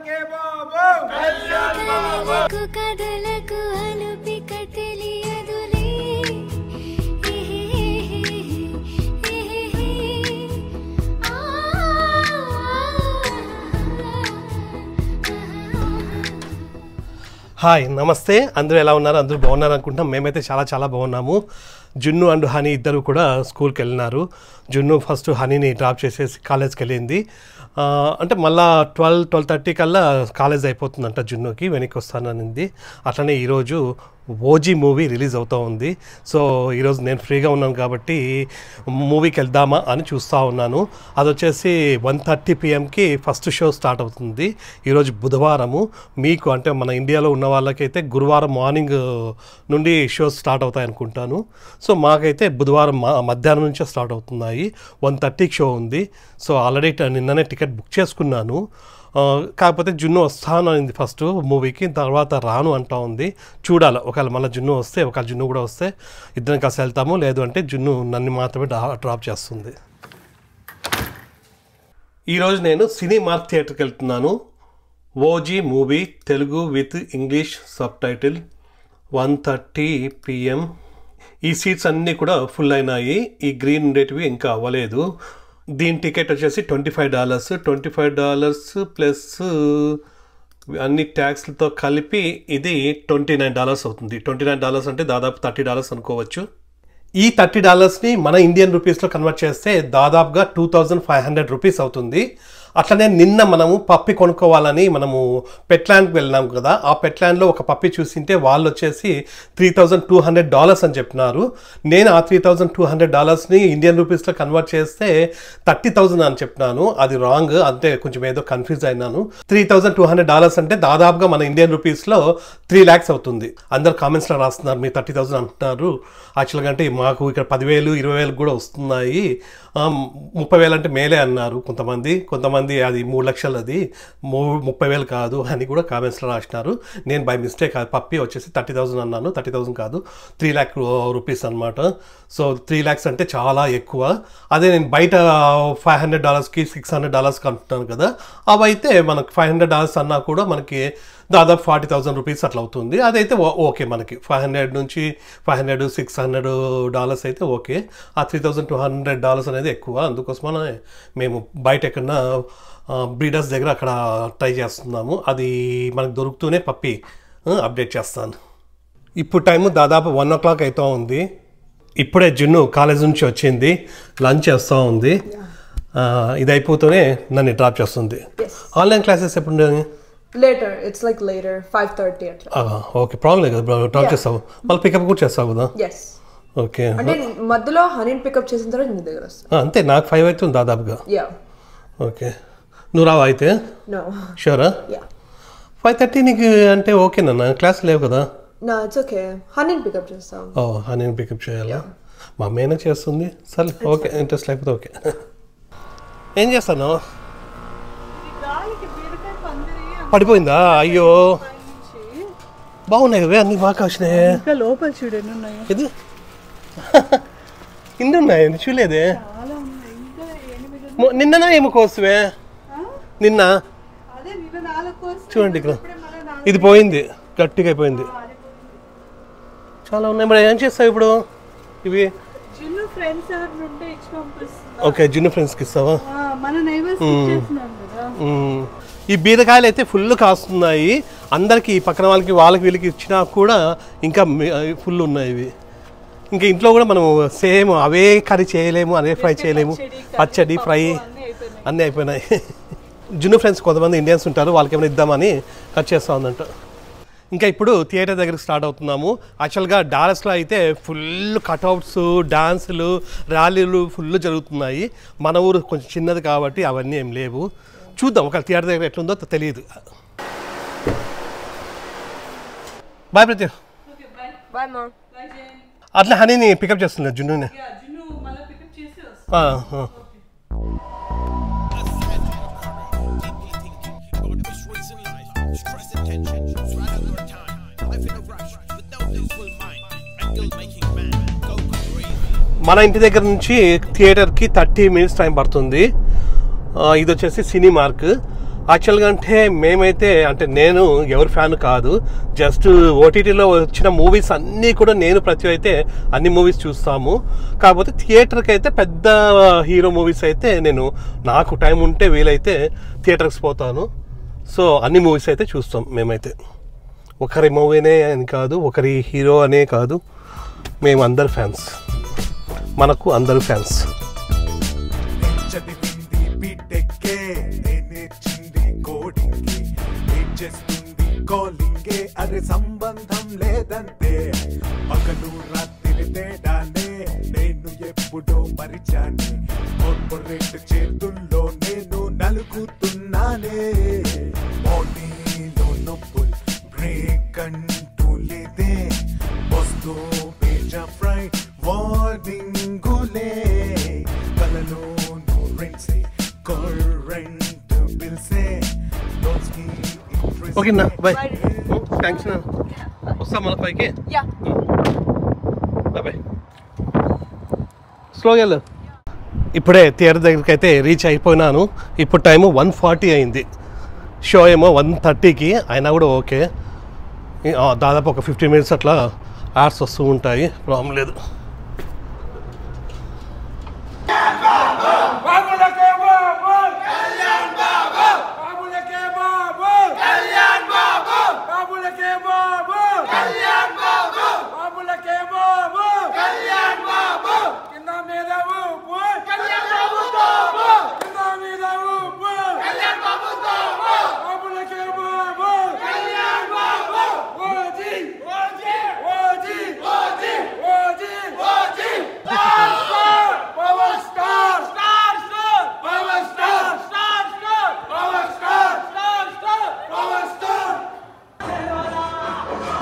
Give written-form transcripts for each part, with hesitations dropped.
Hi నమస్తే, అందరూ ఎలా ఉన్నారు? అందరూ బాగున్నారు అనుకుంటున్నాం. మేమైతే చాలా బాగున్నాము. జున్ను అండ్ హనీ ఇద్దరు కూడా స్కూల్కి వెళ్ళినారు. జున్ను ఫస్ట్ హనీని డ్రాప్ చేసేసి కాలేజ్కి వెళ్ళింది. అంటే మళ్ళీ 12-12:30 కల్లా కాలేజ్ అయిపోతుందంట జున్నుకి, వెనక్కి వస్తాననింది. అట్లనే ఈరోజు ఓజీ మూవీ రిలీజ్ అవుతూ ఉంది. సో ఈరోజు నేను ఫ్రీగా ఉన్నాను కాబట్టి మూవీకి వెళ్దామా అని చూస్తూ ఉన్నాను. అది వచ్చేసి 1:30 PM ఫస్ట్ షో స్టార్ట్ అవుతుంది. ఈరోజు బుధవారము. మీకు అంటే మన ఇండియాలో ఉన్న వాళ్ళకైతే గురువారం మార్నింగ్ నుండి షోస్ స్టార్ట్ అవుతాయి అనుకుంటాను. సో మాకైతే బుధవారం మధ్యాహ్నం నుంచే స్టార్ట్ అవుతున్నాయి. 1:30కి షో ఉంది. సో ఆల్రెడీ నిన్ననే టికెట్ బుక్ చేసుకున్నాను. కాకపోతే జున్ను వస్తాను అయింది ఫస్ట్ మూవీకి, తర్వాత రాను అంటూ ఉంది. చూడాలి, ఒకవేళ మళ్ళీ జున్ను వస్తే, ఒకవేళ జున్ను కూడా వస్తే ఇద్దరం కలిసి వెళ్తాము, లేదు అంటే జున్ను నన్ను మాత్రమే డ్రాప్ చేస్తుంది. ఈరోజు నేను సినీమార్క్ థియేటర్కి వెళ్తున్నాను. OG movie Telugu with English sub title 1:30 PM. ఈ సీట్స్ అన్నీ కూడా ఫుల్ అయినాయి. ఈ గ్రీన్ ఉండేటివి ఇంకా అవ్వలేదు. దీని టికెట్ వచ్చేసి $25. $25 ప్లస్ అన్ని ట్యాక్స్లతో కలిపి ఇది $29 అవుతుంది. $29 అంటే దాదాపు $30 అనుకోవచ్చు. ఈ $30ని మన ఇండియన్ రూపీస్లో కన్వర్ట్ చేస్తే దాదాపుగా 2500 రూపీస్ అవుతుంది. అట్లనే నిన్న మనము పప్పి కొనుక్కోవాలని మనము పెట్లాండ్కి వెళ్ళినాం కదా, ఆ పెట్లాండ్లో ఒక పప్పి చూసింటే వాళ్ళు వచ్చేసి $3200 అని చెప్పినారు. నేను ఆ $3200ని ఇండియన్ రూపీస్లో కన్వర్ట్ చేస్తే 30,000 అని చెప్పినాను. అది రాంగ్, అంటే కొంచెం ఏదో కన్ఫ్యూజ్ అయినాను. $3200 అంటే దాదాపుగా మన ఇండియన్ రూపీస్లో 3 lakhs అవుతుంది. అందరు కామెంట్స్లో రాస్తున్నారు మీరు 30,000 అంటున్నారు. యాక్చువల్గా అంటే మాకు ఇక్కడ 10,000 20,000 కూడా వస్తున్నాయి. 30,000 అంటే మేలే అన్నారు కొంతమంది అది 3 లక్షలు, అది 30,000 కాదు అని కూడా కామెంట్స్లో రాసినారు. నేను బై మిస్టేక్ పప్పి వచ్చేసి 30,000 అన్నాను. 30,000 కాదు, 3 lakh రూపీస్ అనమాట. సో 3 lakhs అంటే చాలా ఎక్కువ. అదే నేను బయట $500కి $600కి అంటున్నాను కదా, అవి అయితే మనకు $500 అన్నా కూడా మనకి దాదాపు 40,000 రూపీస్ అట్లా అవుతుంది. అదైతే ఓకే, మనకి 500 నుంచి 500 $600 అయితే ఓకే. ఆ $3,200 అనేది ఎక్కువ. అందుకోసమనే మేము బయట ఎక్కడన్నా బ్రీడర్స్ దగ్గర అక్కడ ట్రై చేస్తున్నాము. అది మనకు దొరుకుతూనే పప్పి అప్డేట్ చేస్తాను. ఇప్పుడు టైము దాదాపు 1 o'clock అవుతూ ఉంది. ఇప్పుడే జున్ను కాలేజ్ నుంచి వచ్చింది, లంచ్ చేస్తూ ఉంది. ఇది అయిపోతూనే నన్ను డ్రాప్ చేస్తుంది. ఆన్లైన్ క్లాసెస్ ఎప్పుడు? Later, it's like later, 5:30 అట్లా. ఓకే, ప్రాబ్లం లేదు కదా, డ్రాప్ చేస్తావు, మళ్ళీ పికప్ కూడా చేస్తావు కదా? Yes. ఓకే, అంటే మధ్యలో హనీని పికప్ చేసిన తర్వాత నీ దగ్గర వస్తా. అంతే, నాకు 5 అవుతుంది దాదాపుగా. యా. ఓకే, నువ్వు రావా అయితే? నో. షూరా? యా. 5:30 నీకు అంటే ఓకేనా? క్లాస్ లేవు కదా? నా ఇట్స్ ఓకే, హనీని పికప్ చేస్తాం. హనీని పికప్ చేయాలా? మా అమ్మేనా చేస్తుంది. సరే ఓకే, ఇంట్రెస్ట్ లేకపోతే ఓకే. ఏం చేస్తాను? పడిపోయిందా? అయ్యో, బాగున్నాయి కదా అన్ని, బాగా కాసినాయి. లోపల చూడండి, ఇది ఇన్ని ఉన్నాయి, చూడలేదే. నిన్ననా ఏమో కోసమే, నిన్న చూడండి ఇక్కడ, ఇది పోయింది, గట్టిగా అయిపోయింది. చాలా ఉన్నాయి. మరి ఏం చేస్తావు ఇప్పుడు ఇవి? ఓకే, జున్ను ఫ్రెండ్స్కి ఇస్తావా? ఈ బీరకాయలు అయితే ఫుల్ కాస్తున్నాయి. అందరికి పక్కన వాళ్ళకి వీళ్ళకి ఇచ్చినా కూడా ఇంకా ఫుల్ ఉన్నాయి ఇవి. ఇంకా ఇంట్లో కూడా మనం సేమ్ అవే కర్రీ చేయలేము, అవే ఫ్రై చేయలేము. పచ్చడి, ఫ్రై అన్నీ అయిపోయినాయి. జున్ను ఫ్రెండ్స్ కొంతమంది ఇండియన్స్ ఉంటారు, వాళ్ళకి ఏమైనా ఇద్దామని కట్ చేస్తూ ఉందంట. ఇంకా ఇప్పుడు థియేటర్ దగ్గరికి స్టార్ట్ అవుతున్నాము. యాక్చువల్గా డాలస్లో అయితే ఫుల్ కట్అవుట్స్, డాన్సులు, ర్యాలీలు ఫుల్ జరుగుతున్నాయి. మన ఊరు కొంచెం చిన్నది కాబట్టి అవన్నీ ఏం లేవు. చూద్దాం ఒక థియేటర్ దగ్గర ఎట్లుందో తెలియదు. బాయ్ ప్రతి. అట్లా హనీని పికప్ చేస్తుంది జున్నుని. మన ఇంటి దగ్గర నుంచి థియేటర్కి 30 minutes టైం పడుతుంది. ఇది వచ్చేసి సినీమార్క్. యాక్చువల్గా అంటే మేమైతే అంటే నేను ఎవరి ఫ్యాన్ కాదు, జస్ట్ ఓటీటీలో వచ్చిన మూవీస్ అన్నీ కూడా నేను ప్రతి అయితే అన్ని మూవీస్ చూస్తాము. కాకపోతే థియేటర్కి అయితే పెద్ద హీరో మూవీస్ అయితే నేను నాకు టైం ఉంటే వీలైతే థియేటర్కి పోతాను. సో అన్ని మూవీస్ అయితే చూస్తాం మేమైతే. ఒకరి మూవీనే అని కాదు, ఒకరి హీరో అనే కాదు, మేము అందరు ఫ్యాన్స్, మనకు అందరు ఫ్యాన్స్. అరే సంబంధం లేదంటే పగలు రాత్రి తేడానే నేను ఎప్పుడో మరిచానే. కార్పొరేట్ చేతుల్లో నేను నలుగుతున్నానే. బాడీలో నొప్పులు బ్రేక్ అంటూ లేదే, వస్తూ పేజా ఫ్రై వార్నింగులే. కలలో రెంట్సే కరెంట్ బిల్సే. ఓకేనా, బాయ్, థ్యాంక్స్. వస్తా మన పైకి. బాయ్, స్లోగా వెళ్ళు. ఇప్పుడే థియేటర్ దగ్గరికి అయితే రీచ్ అయిపోయినాను. ఇప్పుడు టైము 1:40 అయింది, షో ఏమో 1:30కి అయినా కూడా ఓకే. దాదాపు ఒక 15 minutes అట్లా యాడ్స్ వస్తూ ఉంటాయి, ప్రాబ్లం లేదు.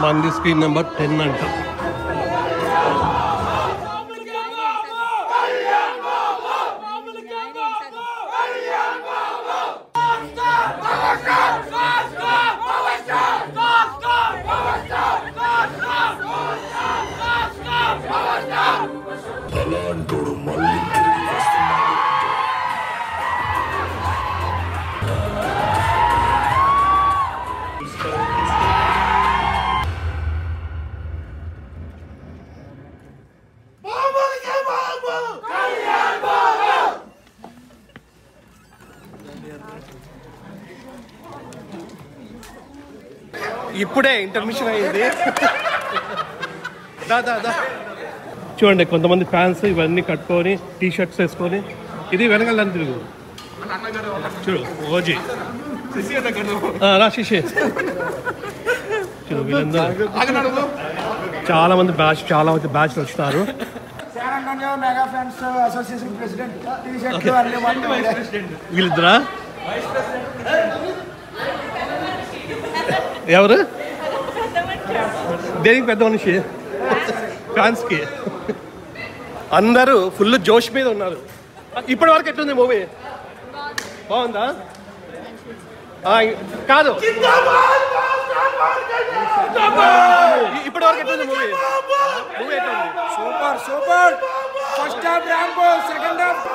మంది స్క్రీన్ నెంబర్ 10 అంట. ఇప్పుడే ఇంటర్మిషన్ అయింది. చూడండి, కొంతమంది ఫ్యాన్స్ ఇవన్నీ కట్టుకొని టీ షర్ట్స్ వేసుకొని, ఇది వెనకాల తిరుగు చూడు. ఓజీ రా శిషి. చూడు వీళ్ళందరూ చాలా మంది బ్యాచ్ వచ్చినారు. వీళ్ళిద్దరా ఎవరు? దేనికి పెద్ద మనిషి? ఫ్యాన్స్కి. అందరూ ఫుల్ జోష్ మీద ఉన్నారు. ఇప్పటి వరకు ఎట్లుంది మూవీ? బాగుందా? కాదు, ఇప్పటి వరకు ఎట్లుంది మూవీ? మూవీ ఎట్లుంది? Super super. First half Rambo, second half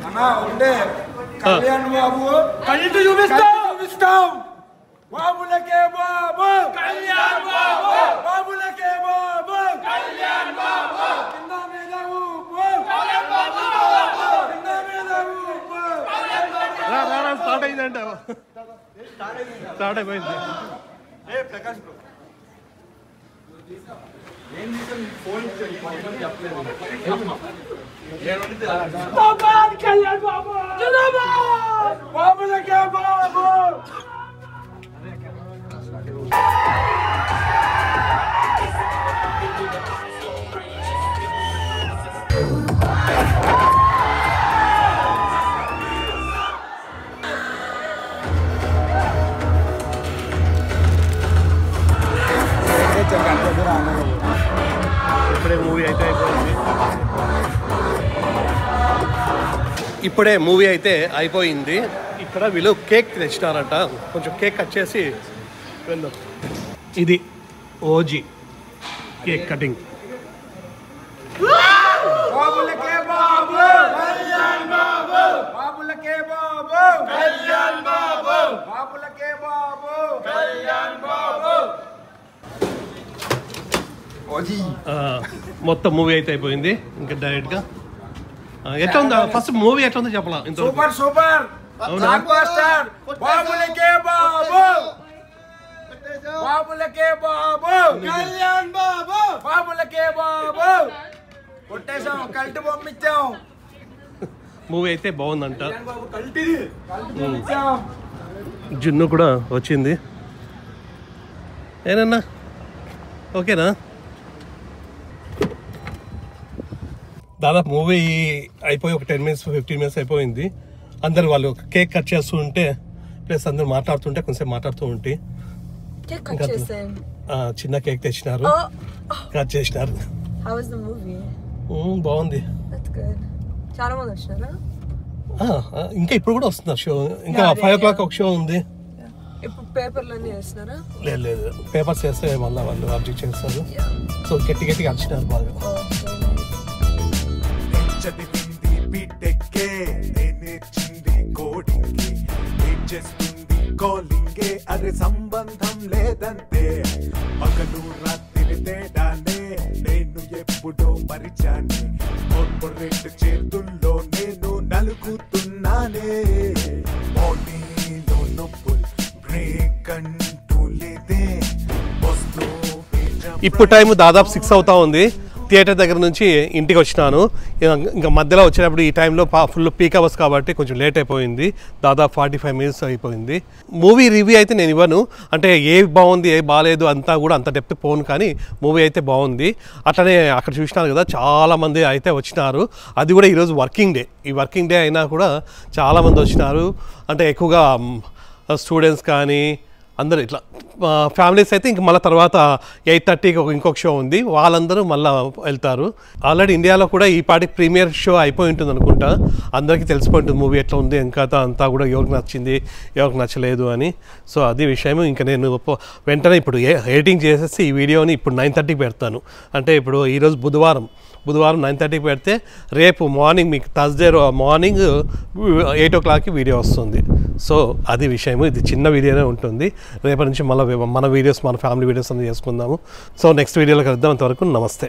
అన్నా ఉండే కళ్యాణ్ బాబు కళ్ళు చూపిస్తాం. బాబులకే బాబు కళ్యాణ్ బాబు, బాబులకే బాబు కళ్యాణ్ బాబు. కింద మీద ఊపు కళ్యాణ్ బాబు, కింద మీద ఊపు. స్టార్ట్ అయిందంట. స్టార్ట్ అయిపోయింది. ప్రకాష్ బ్రో కళ్యాణ్ బాబు, బాబులకే బాబు. ఇప్పుడే మూవీ అయితే అయిపోయింది. ఇప్పుడే మూవీ అయితే అయిపోయింది. ఇక్కడ వీళ్ళు కేక్ తెచ్చినారంట, కొంచెం కేక్ కట్ చేసి వెళ్దాం. ఇది ఓజీ కేక్ కటింగ్. బాబులకే బాబు కళ్యాణ్ బాబు, బాబులకే బాబు కళ్యాణ్ బాబు బాబులకే బాబు కళ్యాణ్ బాబు. మొత్తం మూవీ అయితే అయిపోయింది. ఇంకా డైరెక్ట్గా ఎట్లా ఉందా? ఫస్ట్ మూవీ ఎట్లా ఉందో చెప్పలా. Super super blockbuster. బాబులకే బాబు బాబులకే బాబు కళ్యాణ్ బాబు బాబులకే బాబు. కొట్టేశాం, కల్టి పంపించాం. మూవీ అయితే బాగుందంట. బాబు కల్టి పంపించాం. జున్ను కూడా వచ్చింది. ఏనన్నా ఓకేనా? దాదాపు మూవీ అయిపోయి ఒక 10 minutes 15 minutes అయిపోయింది. అందరు వాళ్ళు కేక్ కట్ చేస్తూ ఉంటే ప్లస్ అందరు మాట్లాడుతుంటే కొంచెం మాట్లాడుతూ ఉంటే చిన్న కేక్ తెచ్చినారు, కట్ చేసినారు. బాగుంది. ఇంకా ఇప్పుడు కూడా వస్తున్నారు షో. ఇంకా 5 o'clock ఒక షో ఉంది. లేదు పేపర్స్ చేస్తే మళ్ళీ వాళ్ళు ఆబ్జెక్ట్ చేస్తారు. సో గట్టి గట్టిగా అడిచినారు బాగా. చదివింది బీటెక్కే, నేర్చింది కోడింగే, చేస్తుంది కాలింగే, అరే సంబంధం లేదంతే. పగలు రాత్రి తేడానే నేను ఎప్పుడో మరిచానే, కార్పొరేట్ చేతుల్లో నేను నలుగుతున్నానే. బాడీలో నొప్పులు బ్రేక్ అంటూ లేదే. ఇప్పుడు టైం దాదాపు 6 అవుతా ఉంది. థియేటర్ దగ్గర నుంచి ఇంటికి వచ్చినాను. ఇంకా మధ్యలో వచ్చేటప్పుడు ఈ టైంలో ఫుల్ పీక్ అవర్స్ కాబట్టి కొంచెం లేట్ అయిపోయింది. దాదాపు 45 minutes అయిపోయింది. మూవీ రివ్యూ అయితే నేను ఇవ్వను, అంటే ఏ బాగుంది ఏ బాగాలేదు అంతా కూడా అంత డెప్త్ పోను, కానీ మూవీ అయితే బాగుంది. అట్లనే అక్కడ చూసినారు కదా చాలామంది అయితే వచ్చినారు. అది కూడా ఈరోజు వర్కింగ్ డే. ఈ వర్కింగ్ డే అయినా కూడా చాలామంది వచ్చినారు. అంటే ఎక్కువగా స్టూడెంట్స్ కానీ అందరూ ఇట్లా ఫ్యామిలీస్ అయితే ఇంక మళ్ళీ తర్వాత 8:30కి ఇంకొక షో ఉంది, వాళ్ళందరూ మళ్ళీ వెళ్తారు. ఆల్రెడీ ఇండియాలో కూడా ఈ పాటి ప్రీమియర్ షో అయిపోయి ఉంటుంది అనుకుంటా. అందరికీ తెలిసిపోయింటుంది మూవీ ఎట్లా ఉంది ఇంకా అంతా కూడా, ఎవరికి నచ్చింది ఎవరికి నచ్చలేదు అని. సో అది విషయం. ఇంకా నేను వెంటనే ఇప్పుడు ఎడిటింగ్ చేసేసి ఈ వీడియోని ఇప్పుడు 9:30కి పెడతాను. అంటే ఇప్పుడు ఈరోజు బుధవారం 9:30కి పెడితే రేపు మార్నింగ్ మీకు థర్స్డే మార్నింగ్ 8 o'clockకి వీడియో వస్తుంది. సో అది విషయం. ఇది చిన్న వీడియోనే ఉంటుంది. రేపటి నుంచి మళ్ళీ మన వీడియోస్ మన ఫ్యామిలీ వీడియోస్ అన్నీ చేసుకుందాము. సో నెక్స్ట్ వీడియోలో కలుద్దాం. అంతవరకు నమస్తే.